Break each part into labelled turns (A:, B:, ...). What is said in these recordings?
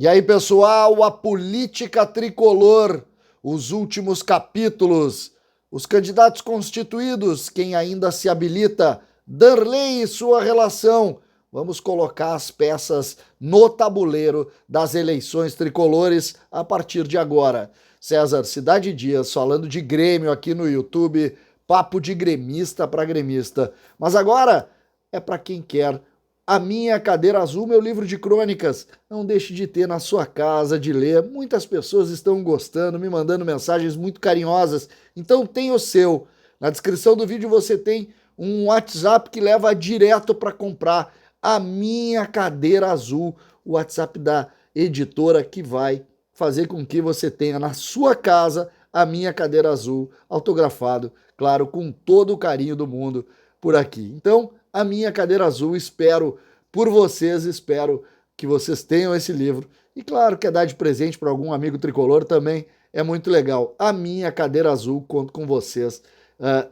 A: E aí, pessoal, a política tricolor, os últimos capítulos, os candidatos constituídos, quem ainda se habilita, Darley e sua relação. Vamos colocar as peças no tabuleiro das eleições tricolores a partir de agora. César Cidade Dias falando de Grêmio aqui no YouTube, papo de gremista para gremista. Mas agora é para quem quer A Minha Cadeira Azul, meu livro de crônicas. Não deixe de ter na sua casa, de ler. Muitas pessoas estão gostando, me mandando mensagens muito carinhosas. Então tem o seu. Na descrição do vídeo você tem um WhatsApp que leva direto para comprar A Minha Cadeira Azul, o WhatsApp da editora que vai fazer com que você tenha na sua casa A Minha Cadeira Azul, autografado, claro, com todo o carinho do mundo por aqui. Então, A Minha Cadeira Azul, espero por vocês, espero que vocês tenham esse livro. E claro, quer dar de presente para algum amigo tricolor também, é muito legal. A Minha Cadeira Azul, conto com vocês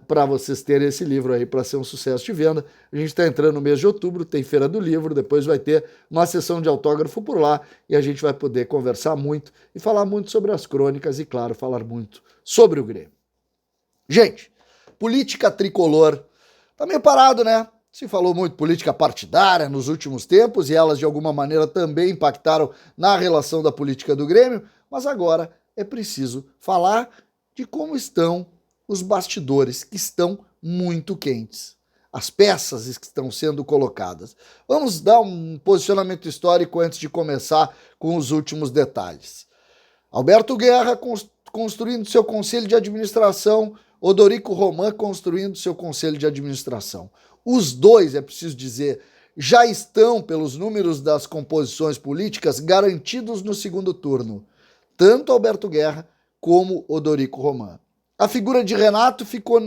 A: para vocês terem esse livro aí para ser um sucesso de venda. A gente está entrando no mês de outubro, tem Feira do Livro, depois vai ter uma sessão de autógrafo por lá e a gente vai poder conversar muito e falar muito sobre as crônicas e, claro, falar muito sobre o Grêmio. Gente, política tricolor tá meio parado, né? Se falou muito política partidária nos últimos tempos e elas de alguma maneira também impactaram na relação da política do Grêmio, mas agora é preciso falar de como estão os bastidores, que estão muito quentes. As peças que estão sendo colocadas. Vamos dar um posicionamento histórico antes de começar com os últimos detalhes. Alberto Guerra construindo seu conselho de administração, Odorico Roman construindo seu conselho de administração. Os dois, é preciso dizer, já estão, pelos números das composições políticas, garantidos no segundo turno. Tanto Alberto Guerra como Odorico Roman. A figura de Renato ficou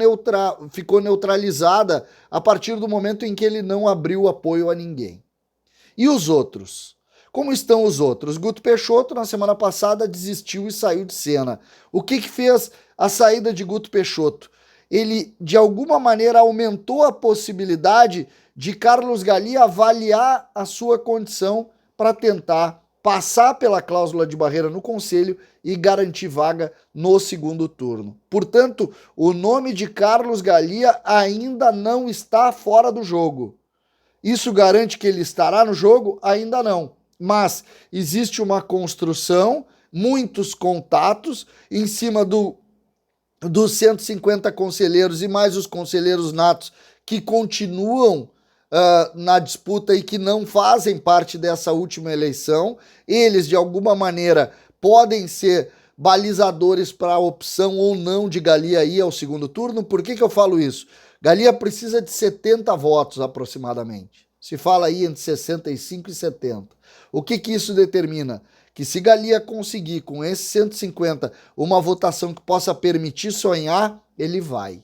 A: neutralizada a partir do momento em que ele não abriu apoio a ninguém. E os outros? Como estão os outros? Guto Peixoto, na semana passada, desistiu e saiu de cena. O que fez a saída de Guto Peixoto? Ele, de alguma maneira, aumentou a possibilidade de Carlos Gallia avaliar a sua condição para tentar passar pela cláusula de barreira no Conselho e garantir vaga no segundo turno. Portanto, o nome de Carlos Gallia ainda não está fora do jogo. Isso garante que ele estará no jogo? Ainda não. Mas existe uma construção, muitos contatos em cima dos 150 conselheiros e mais os conselheiros natos que continuam na disputa e que não fazem parte dessa última eleição. Eles, de alguma maneira, podem ser balizadores para a opção ou não de Gallia ir ao segundo turno. Por que eu falo isso? Gallia precisa de 70 votos aproximadamente. Se fala aí entre 65 e 70. O que isso determina? Que se Gallia conseguir com esses 150 uma votação que possa permitir sonhar, ele vai.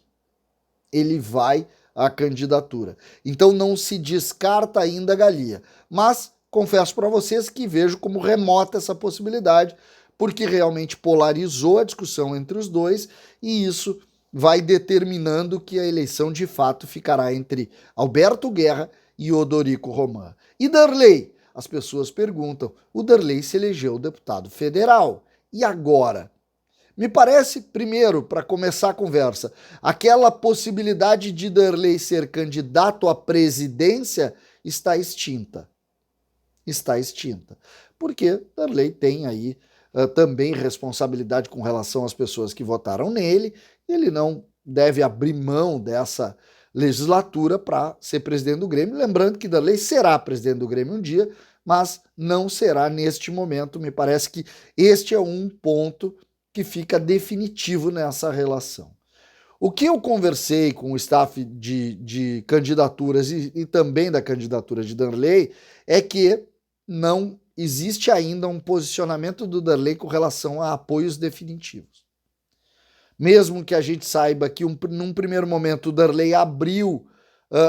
A: Ele vai à candidatura. Então não se descarta ainda Gallia. Mas confesso para vocês que vejo como remota essa possibilidade, porque realmente polarizou a discussão entre os dois e isso vai determinando que a eleição de fato ficará entre Alberto Guerra e Odorico Roman. E Darley? As pessoas perguntam, o Darley se elegeu deputado federal. E agora? Me parece, primeiro, para começar a conversa, aquela possibilidade de Darley ser candidato à presidência está extinta. Está extinta. Porque Darley tem aí também responsabilidade com relação às pessoas que votaram nele. Ele não deve abrir mão dessa legislatura para ser presidente do Grêmio. Lembrando que Darley será presidente do Grêmio um dia, mas não será neste momento. Me parece que este é um ponto que fica definitivo nessa relação. O que eu conversei com o staff de candidaturas e também da candidatura de Darley é que não existe ainda um posicionamento do Darley com relação a apoios definitivos. Mesmo que a gente saiba que num primeiro momento o Darley abriu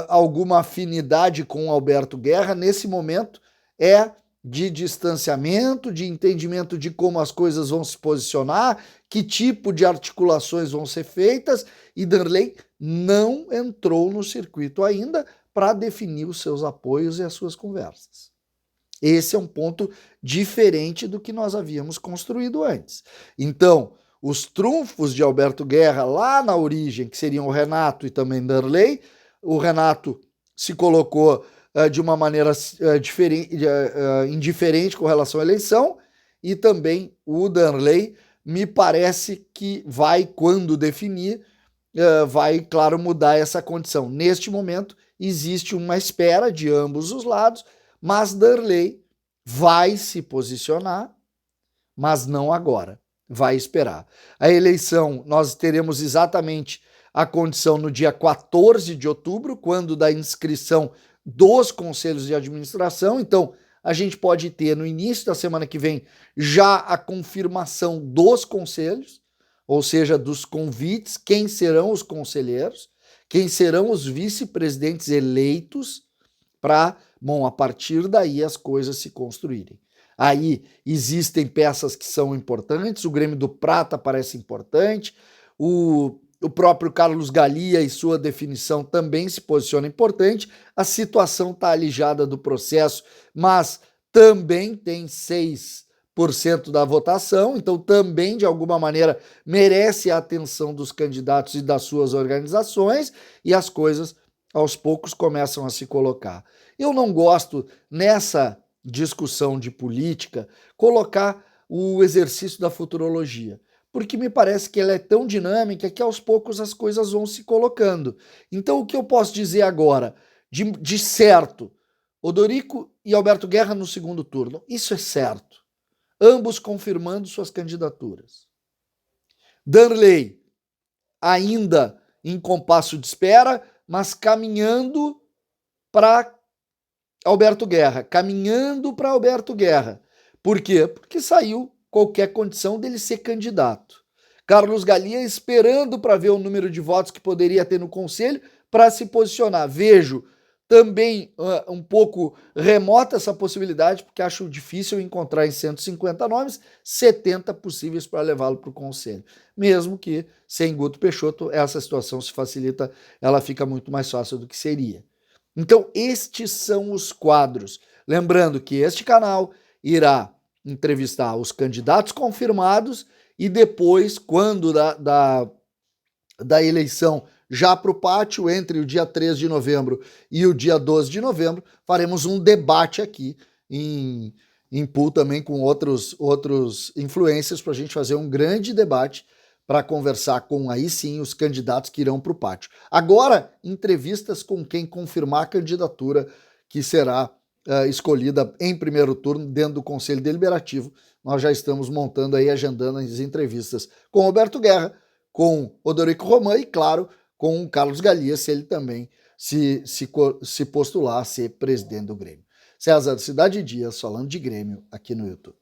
A: alguma afinidade com o Alberto Guerra, nesse momento é de distanciamento, de entendimento de como as coisas vão se posicionar, que tipo de articulações vão ser feitas, e Darley não entrou no circuito ainda para definir os seus apoios e as suas conversas. Esse é um ponto diferente do que nós havíamos construído antes. Então, os trunfos de Alberto Guerra lá na origem, que seriam o Renato e também Darley, o Renato se colocou de uma maneira indiferente com relação à eleição, e também o Darley me parece que vai, quando definir, vai, claro, mudar essa condição. Neste momento, existe uma espera de ambos os lados, mas Darley vai se posicionar, mas não agora. Vai esperar. A eleição, nós teremos exatamente a condição no dia 14 de outubro, quando da inscrição dos conselhos de administração. Então, a gente pode ter no início da semana que vem já a confirmação dos conselhos, ou seja, dos convites, quem serão os conselheiros, quem serão os vice-presidentes eleitos, para, bom, a partir daí as coisas se construírem. Aí existem peças que são importantes, o Grêmio do Prata parece importante, o próprio Carlos Galia e sua definição também se posiciona importante, a situação está alijada do processo, mas também tem 6% da votação, então também, de alguma maneira, merece a atenção dos candidatos e das suas organizações, e as coisas, aos poucos, começam a se colocar. Eu não gosto, nessa discussão de política, colocar o exercício da futurologia, porque me parece que ela é tão dinâmica que aos poucos as coisas vão se colocando. Então o que eu posso dizer agora, de certo, Odorico e Alberto Guerra no segundo turno, isso é certo, ambos confirmando suas candidaturas. Darley ainda em compasso de espera, mas caminhando para Alberto Guerra, caminhando para Alberto Guerra. Por quê? Porque saiu qualquer condição dele ser candidato. Carlos Galia esperando para ver o número de votos que poderia ter no conselho para se posicionar. Vejo também um pouco remota essa possibilidade, porque acho difícil encontrar em 150 nomes 70 possíveis para levá-lo para o conselho. Mesmo que sem Guto Peixoto essa situação se facilita, ela fica muito mais fácil do que seria. Então, estes são os quadros. Lembrando que este canal irá entrevistar os candidatos confirmados e depois, quando da eleição já para o pátio, entre o dia 3 de novembro e o dia 12 de novembro, faremos um debate aqui em pool também com outros influencers para a gente fazer um grande debate para conversar com, aí sim, os candidatos que irão para o pátio. Agora, entrevistas com quem confirmar a candidatura que será escolhida em primeiro turno dentro do Conselho Deliberativo. Nós já estamos montando aí, agendando as entrevistas com Alberto Guerra, com Odorico Roman e, claro, com o Carlos Galia, se ele também se postular a ser presidente do Grêmio. César, Cidade Dias, falando de Grêmio aqui no YouTube.